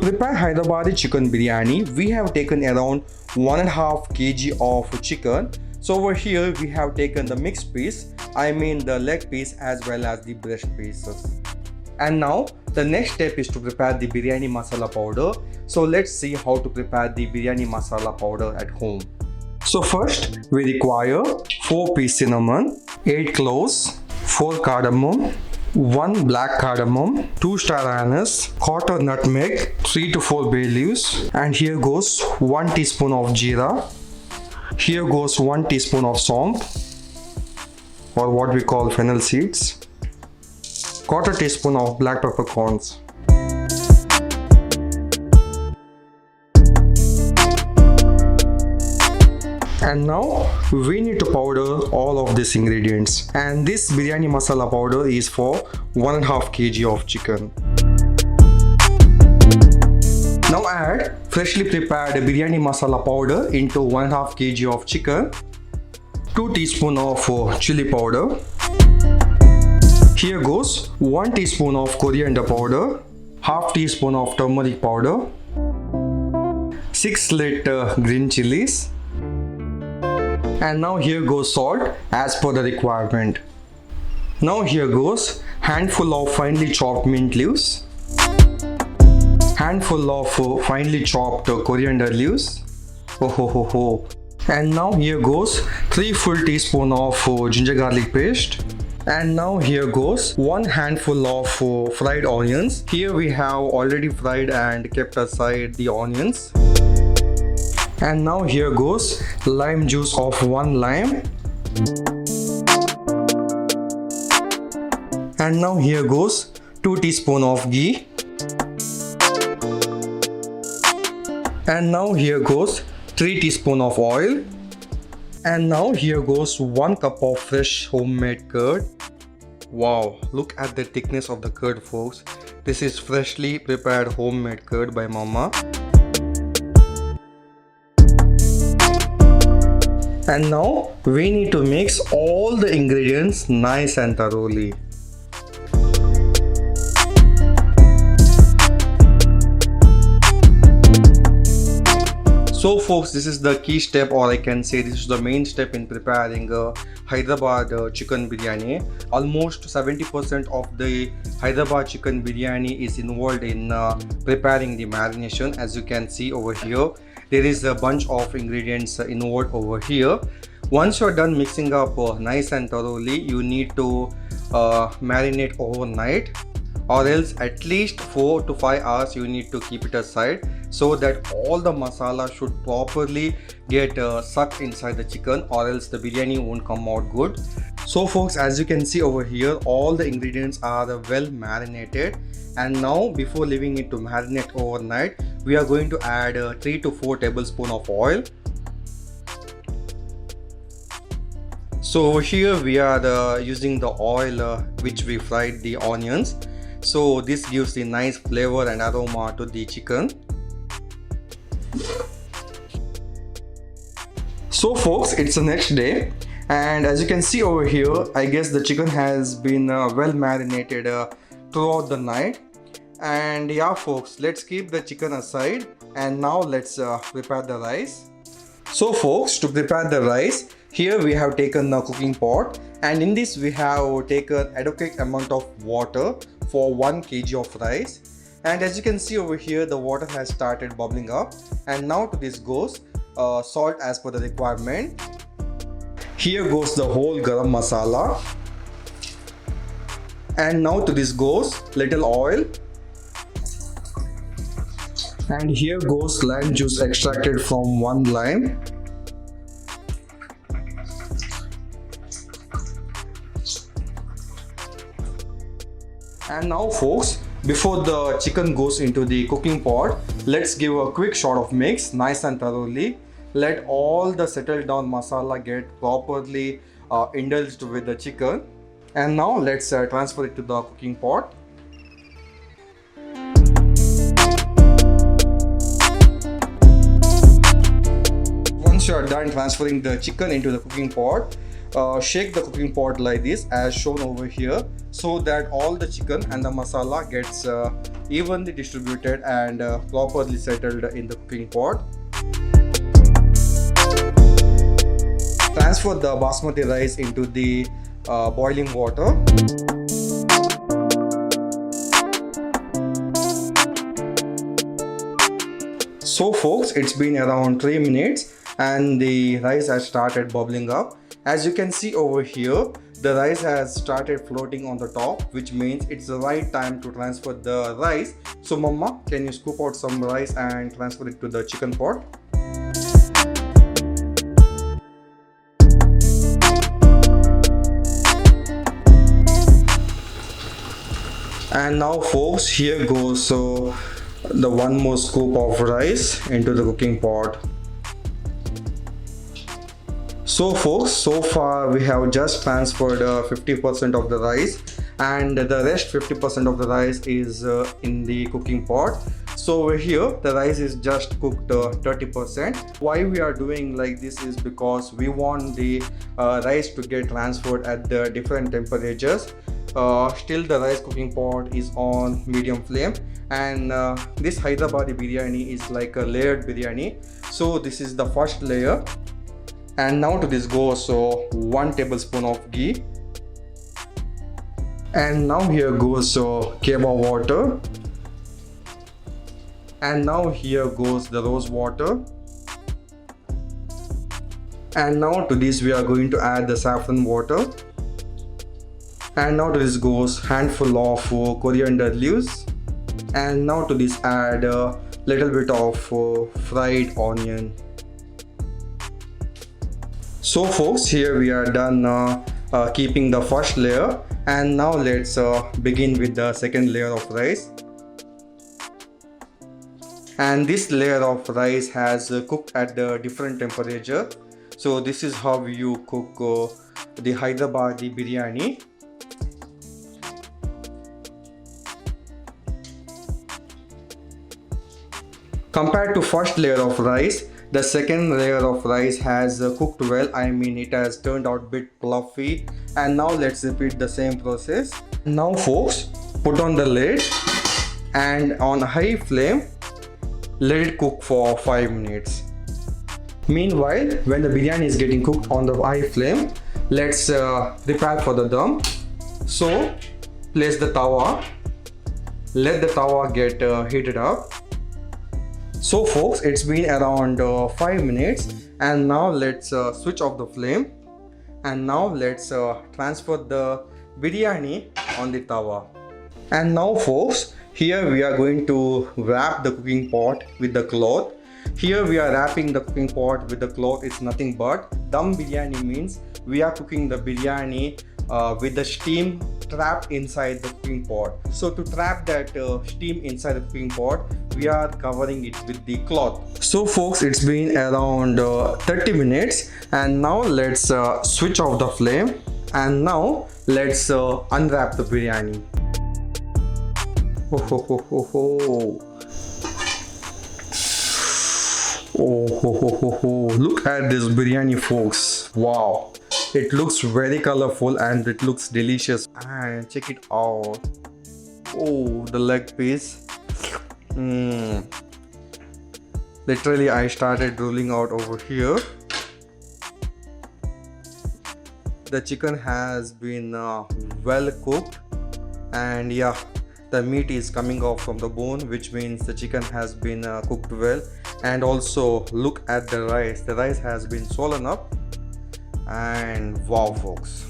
prepare Hyderabadi chicken biryani, we have taken around 1.5 kg of chicken. So over here we have taken the mixed piece, I mean the leg piece as well as the breast pieces. And now the next step is to prepare the biryani masala powder. So let's see how to prepare the biryani masala powder at home. So first we require 4 piece cinnamon, 8 cloves, 4 cardamom, 1 black cardamom, 2 star anise, quarter nutmeg, 3 to 4 bay leaves, and here goes 1 teaspoon of jeera. Here goes 1 teaspoon of song, or what we call fennel seeds, quarter teaspoon of black peppercorns. And now we need to powder all of these ingredients, and this biryani masala powder is for 1.5 kg of chicken. Now add freshly prepared biryani masala powder into 1.5 kg of chicken, 2 teaspoon of chili powder. Here goes 1 teaspoon of coriander powder, half teaspoon of turmeric powder, 6 slit green chilies. And now here goes salt as per the requirement. Now here goes handful of finely chopped mint leaves, handful of finely chopped coriander leaves. And now here goes 3 full teaspoon of ginger garlic paste. And now here goes 1 handful of fried onions. Here we have already fried and kept aside the onions. And now here goes lime juice of 1 lime. And now here goes 2 teaspoon of ghee. And now here goes 3 teaspoon of oil. And now here goes 1 cup of fresh homemade curd. Wow, look at the thickness of the curd, folks. This is freshly prepared homemade curd by mama. And now we need to mix all the ingredients nice and thoroughly. So folks, this is the key step, or I can say this is the main step in preparing Hyderabad chicken biryani. Almost 70% of the Hyderabad chicken biryani is involved in preparing the marination. As you can see over here, there is a bunch of ingredients involved over here. Once you're done mixing up nice and thoroughly, you need to marinate overnight, or else at least 4 to 5 hours you need to keep it aside, so that all the masala should properly get sucked inside the chicken, or else the biryani won't come out good. So folks, as you can see over here, all the ingredients are well marinated. And now before leaving it to marinate overnight, we are going to add 3 to 4 tablespoons of oil. So over here we are using the oil which we fried the onions. So this gives the nice flavor and aroma to the chicken. So folks, it's the next day, and as you can see over here, I guess the chicken has been well marinated throughout the night. And yeah folks, let's keep the chicken aside, and now let's prepare the rice. So folks, to prepare the rice, here we have taken a cooking pot, and in this we have taken adequate amount of water for 1 kg of rice. And as you can see over here, the water has started bubbling up, and now to this goes salt as per the requirement. Here goes the whole garam masala, and now to this goes little oil, and here goes lime juice extracted from 1 lime. And now folks, before the chicken goes into the cooking pot, let's give a quick shot of mix nice and thoroughly. Let all the settled down masala get properly indulged with the chicken. And now let's transfer it to the cooking pot. Once you are done transferring the chicken into the cooking pot, shake the cooking pot like this as shown over here, so that all the chicken and the masala gets evenly distributed and properly settled in the cooking pot. Transfer the basmati rice into the boiling water. So folks, it's been around 3 minutes and the rice has started bubbling up. As you can see over here, the rice has started floating on the top, which means it's the right time to transfer the rice. So mama, can you scoop out some rice and transfer it to the chicken pot? And now folks, here goes the one more scoop of rice into the cooking pot. So folks, so far we have just transferred 50% of the rice, and the rest 50% of the rice is in the cooking pot. So over here the rice is just cooked 30%. Why we are doing like this is because we want the rice to get transferred at the different temperatures. Still the rice cooking pot is on medium flame, and this Hyderabadi biryani is like a layered biryani. So this is the first layer, and now to this goes 1 tablespoon of ghee, and now here goes keva water, and now here goes the rose water, and now to this we are going to add the saffron water, and now to this goes handful of coriander leaves, and now to this add a little bit of fried onion. So folks, here we are done keeping the first layer, and now let's begin with the second layer of rice. And this layer of rice has cooked at the different temperature. So this is how you cook the Hyderabadi biryani. Compared to first layer of rice, the second layer of rice has cooked well. I mean, it has turned out a bit fluffy. And now let's repeat the same process. Now folks, put on the lid and on high flame, let it cook for 5 minutes. Meanwhile, when the biryani is getting cooked on the high flame, let's prepare for the dum. So place the tawa, let the tawa get heated up. So folks, it's been around 5 minutes, and now let's switch off the flame, and now let's transfer the biryani on the tawa. And now folks, here we are going to wrap the cooking pot with the cloth. Here we are wrapping the cooking pot with the cloth. It's nothing but dum biryani means we are cooking the biryani with the steam trapped inside the cooking pot. So to trap that steam inside the cooking pot, we are covering it with the cloth. So folks, it's been around 30 minutes, and now let's switch off the flame, and now let's unwrap the biryani. Oh ho ho ho ho. Oh ho ho ho ho. Look at this biryani folks. Wow. It looks very colorful and it looks delicious. And check it out. Oh, the leg piece. Literally, I started drooling out over here. The chicken has been well cooked, and yeah, the meat is coming off from the bone, which means the chicken has been cooked well. And also look at the rice. The rice has been swollen up, and wow folks.